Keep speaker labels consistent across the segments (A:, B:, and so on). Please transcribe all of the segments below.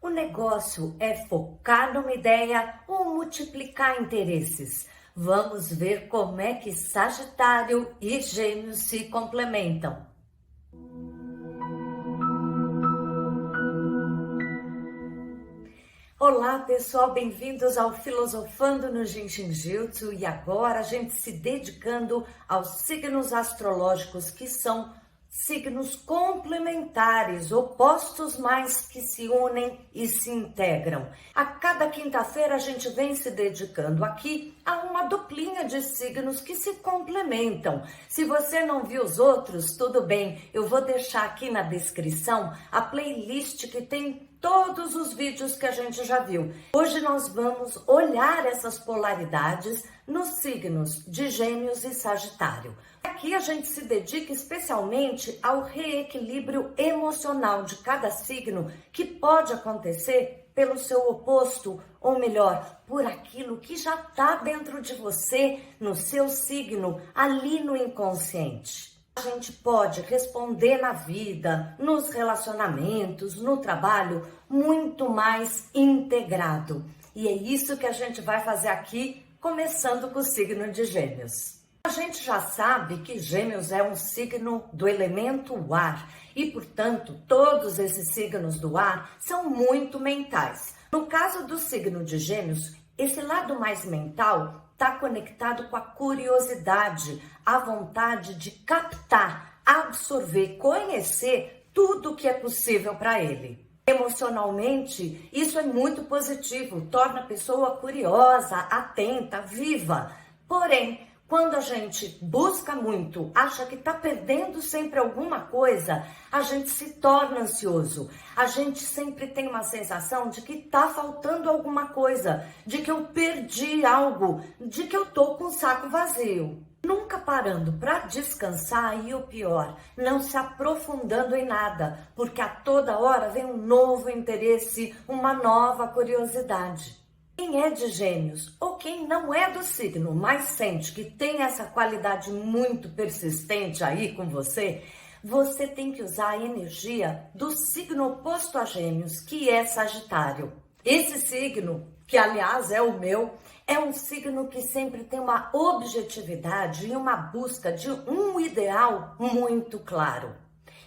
A: O negócio é focar numa ideia ou multiplicar interesses. Vamos ver como é que Sagitário e Gêmeos se complementam. Olá pessoal, bem-vindos ao Filosofando no Jiu-Jitsu e agora a gente se dedicando aos signos astrológicos que são signos complementares, opostos mais que se unem e se integram. A cada quinta-feira a gente vem se dedicando aqui a uma duplinha de signos que se complementam. Se você não viu os outros, tudo bem, eu vou deixar aqui na descrição a playlist que tem todos os vídeos que a gente já viu. Hoje nós vamos olhar essas polaridades nos signos de Gêmeos e Sagitário. Aqui a gente se dedica especialmente ao reequilíbrio emocional de cada signo que pode acontecer pelo seu oposto, ou melhor, por aquilo que já está dentro de você, no seu signo, ali no inconsciente. A gente pode responder na vida, nos relacionamentos, no trabalho, muito mais integrado. E é isso que a gente vai fazer aqui, começando com o signo de Gêmeos. A gente já sabe que Gêmeos é um signo do elemento ar e, portanto, todos esses signos do ar são muito mentais. No caso do signo de Gêmeos, esse lado mais mental está conectado com a curiosidade, a vontade de captar, absorver, conhecer tudo o que é possível para ele. Emocionalmente, isso é muito positivo, torna a pessoa curiosa, atenta, viva. Porém, quando a gente busca muito, acha que está perdendo sempre alguma coisa, a gente se torna ansioso. A gente sempre tem uma sensação de que está faltando alguma coisa, de que eu perdi algo, de que eu estou com o saco vazio. Nunca parando para descansar e o pior, não se aprofundando em nada, porque a toda hora vem um novo interesse, uma nova curiosidade. Quem é de Gêmeos ou quem não é do signo, mas sente que tem essa qualidade muito persistente aí com você, você tem que usar a energia do signo oposto a Gêmeos, que é Sagitário. Esse signo, que aliás é o meu, é um signo que sempre tem uma objetividade e uma busca de um ideal muito claro.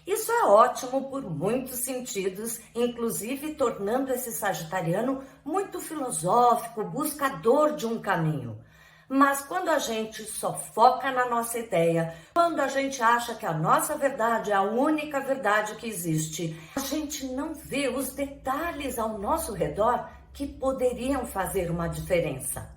A: Isso é ótimo por muitos sentidos, inclusive tornando esse sagitariano muito filosófico, buscador de um caminho. Mas quando a gente só foca na nossa ideia, quando a gente acha que a nossa verdade é a única verdade que existe, a gente não vê os detalhes ao nosso redor que poderiam fazer uma diferença.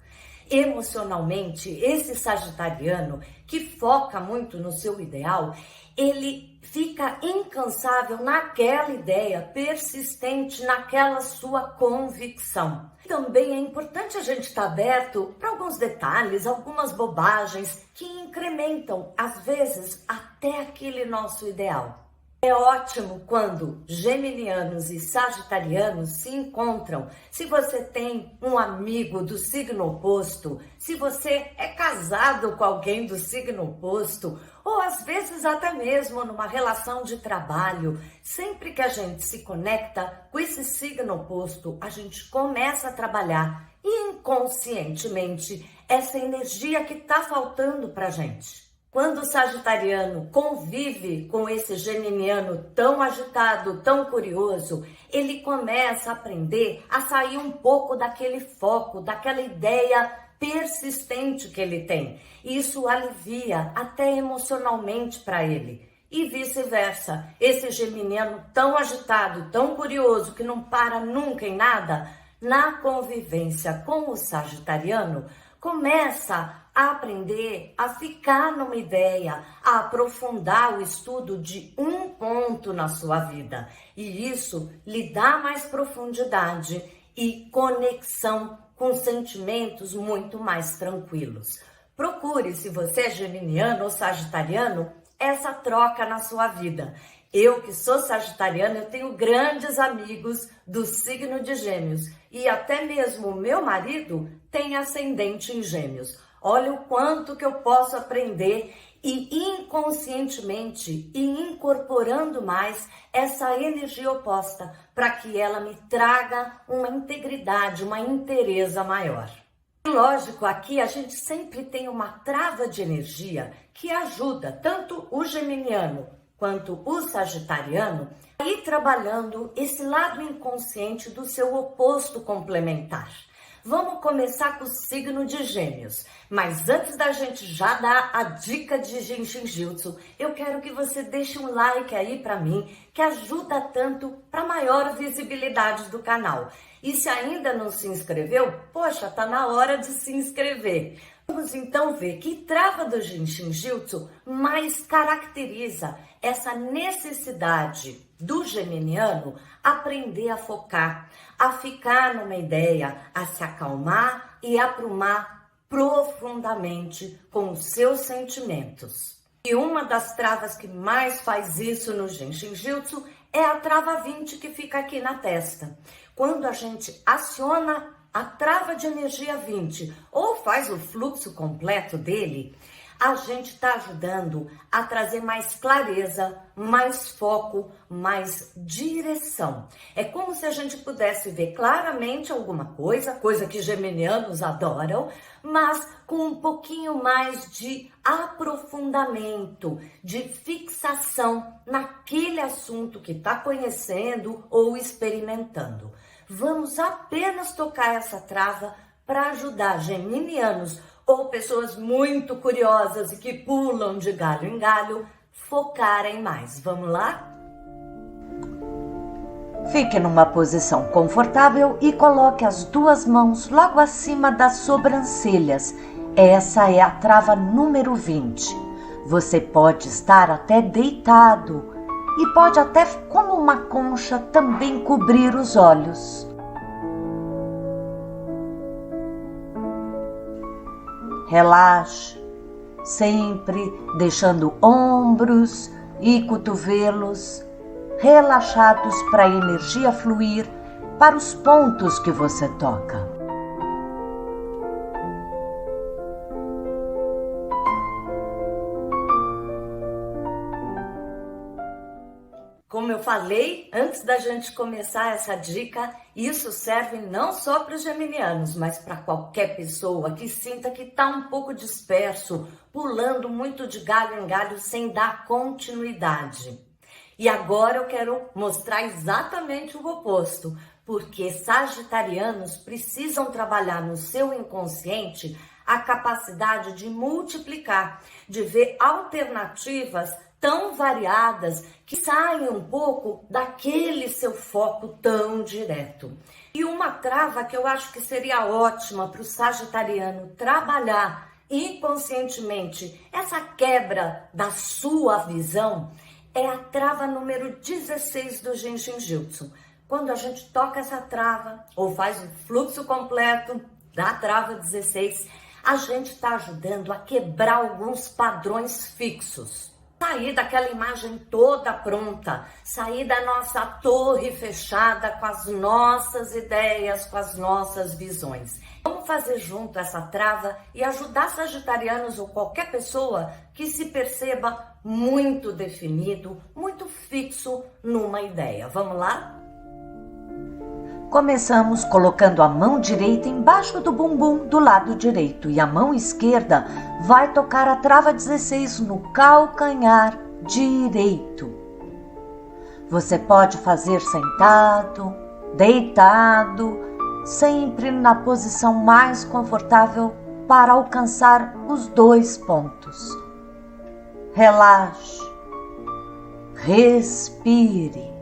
A: Emocionalmente, esse sagitariano que foca muito no seu ideal, ele fica incansável naquela ideia, persistente naquela sua convicção. Também é importante a gente estar aberto para alguns detalhes, algumas bobagens que incrementam, às vezes, até aquele nosso ideal. É ótimo quando geminianos e sagitarianos se encontram. Se você tem um amigo do signo oposto, se você é casado com alguém do signo oposto, ou às vezes até mesmo numa relação de trabalho, sempre que a gente se conecta com esse signo oposto, a gente começa a trabalhar inconscientemente essa energia que está faltando para a gente. Quando o sagitariano convive com esse geminiano tão agitado, tão curioso, ele começa a aprender a sair um pouco daquele foco, daquela ideia persistente que ele tem. Isso alivia até emocionalmente para ele. E vice-versa, esse geminiano tão agitado, tão curioso, que não para nunca em nada, na convivência com o sagitariano, começa a aprender a ficar numa ideia, a aprofundar o estudo de um ponto na sua vida. E isso lhe dá mais profundidade e conexão com sentimentos muito mais tranquilos. Procure, se você é geminiano ou sagitariano, essa troca na sua vida. Eu, que sou sagitariana, eu tenho grandes amigos do signo de Gêmeos e até mesmo o meu marido tem ascendente em Gêmeos. Olha o quanto que eu posso aprender e inconscientemente e incorporando mais essa energia oposta para que ela me traga uma integridade, uma inteireza maior. Lógico, aqui a gente sempre tem uma trava de energia que ajuda tanto o geminiano quanto o sagitariano a ir trabalhando esse lado inconsciente do seu oposto complementar. Vamos começar com o signo de Gêmeos, mas antes da gente já dar a dica de Jinshin Jutsu, eu quero que você deixe um like aí para mim, que ajuda tanto para maior visibilidade do canal. E se ainda não se inscreveu, poxa, tá na hora de se inscrever. Vamos então ver que trava do Jinshin Jutsu mais caracteriza essa necessidade do geminiano aprender a focar, a ficar numa ideia, a se acalmar e aprumar profundamente com os seus sentimentos. E uma das travas que mais faz isso no Jinshin Jutsu é a trava 20 que fica aqui na testa. Quando a gente aciona a trava de energia 20 ou faz o fluxo completo dele, a gente está ajudando a trazer mais clareza, mais foco, mais direção. É como se a gente pudesse ver claramente alguma coisa que geminianos adoram, mas com um pouquinho mais de aprofundamento, de fixação naquele assunto que está conhecendo ou experimentando. Vamos apenas tocar essa trava para ajudar geminianos ou pessoas muito curiosas e que pulam de galho em galho, focarem mais. Vamos lá?
B: Fique numa posição confortável e coloque as duas mãos logo acima das sobrancelhas. Essa é a trava número 20. Você pode estar até deitado e pode até, como uma concha, também cobrir os olhos. Relaxe, sempre deixando ombros e cotovelos relaxados para a energia fluir para os pontos que você toca.
A: Como eu falei, antes da gente começar essa dica, isso serve não só para os geminianos, mas para qualquer pessoa que sinta que está um pouco disperso, pulando muito de galho em galho sem dar continuidade. E agora eu quero mostrar exatamente o oposto, porque sagitarianos precisam trabalhar no seu inconsciente a capacidade de multiplicar, de ver alternativas tão variadas que saem um pouco daquele seu foco tão direto. E uma trava que eu acho que seria ótima para o sagitariano trabalhar inconscientemente essa quebra da sua visão é a trava número 16 do Jinshin Jutsu. Quando a gente toca essa trava ou faz o fluxo completo da trava 16, a gente está ajudando a quebrar alguns padrões fixos. Sair daquela imagem toda pronta, sair da nossa torre fechada com as nossas ideias, com as nossas visões. Vamos fazer junto essa trava e ajudar sagitarianos ou qualquer pessoa que se perceba muito definido, muito fixo numa ideia. Vamos lá?
B: Começamos colocando a mão direita embaixo do bumbum do lado direito e a mão esquerda vai tocar a trava 16 no calcanhar direito. Você pode fazer sentado, deitado, sempre na posição mais confortável para alcançar os dois pontos. Relaxe, respire.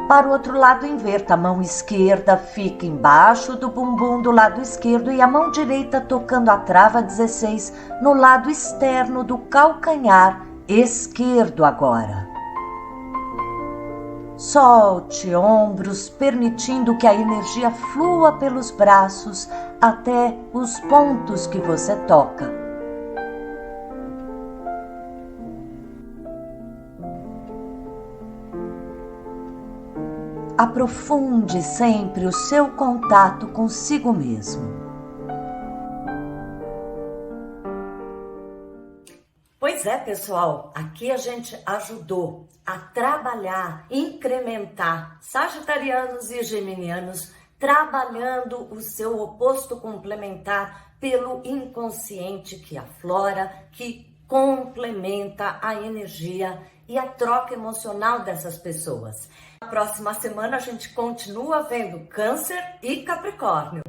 B: Para o outro lado, inverta. A mão esquerda fica embaixo do bumbum do lado esquerdo e a mão direita tocando a trava 16 no lado externo do calcanhar esquerdo agora. Solte ombros, permitindo que a energia flua pelos braços até os pontos que você toca. Aprofunde sempre o seu contato consigo mesmo.
A: Pois é, pessoal, aqui a gente ajudou a trabalhar, incrementar sagitarianos e geminianos, trabalhando o seu oposto complementar pelo inconsciente que aflora, que complementa a energia e a troca emocional dessas pessoas. Na próxima semana a gente continua vendo Câncer e Capricórnio.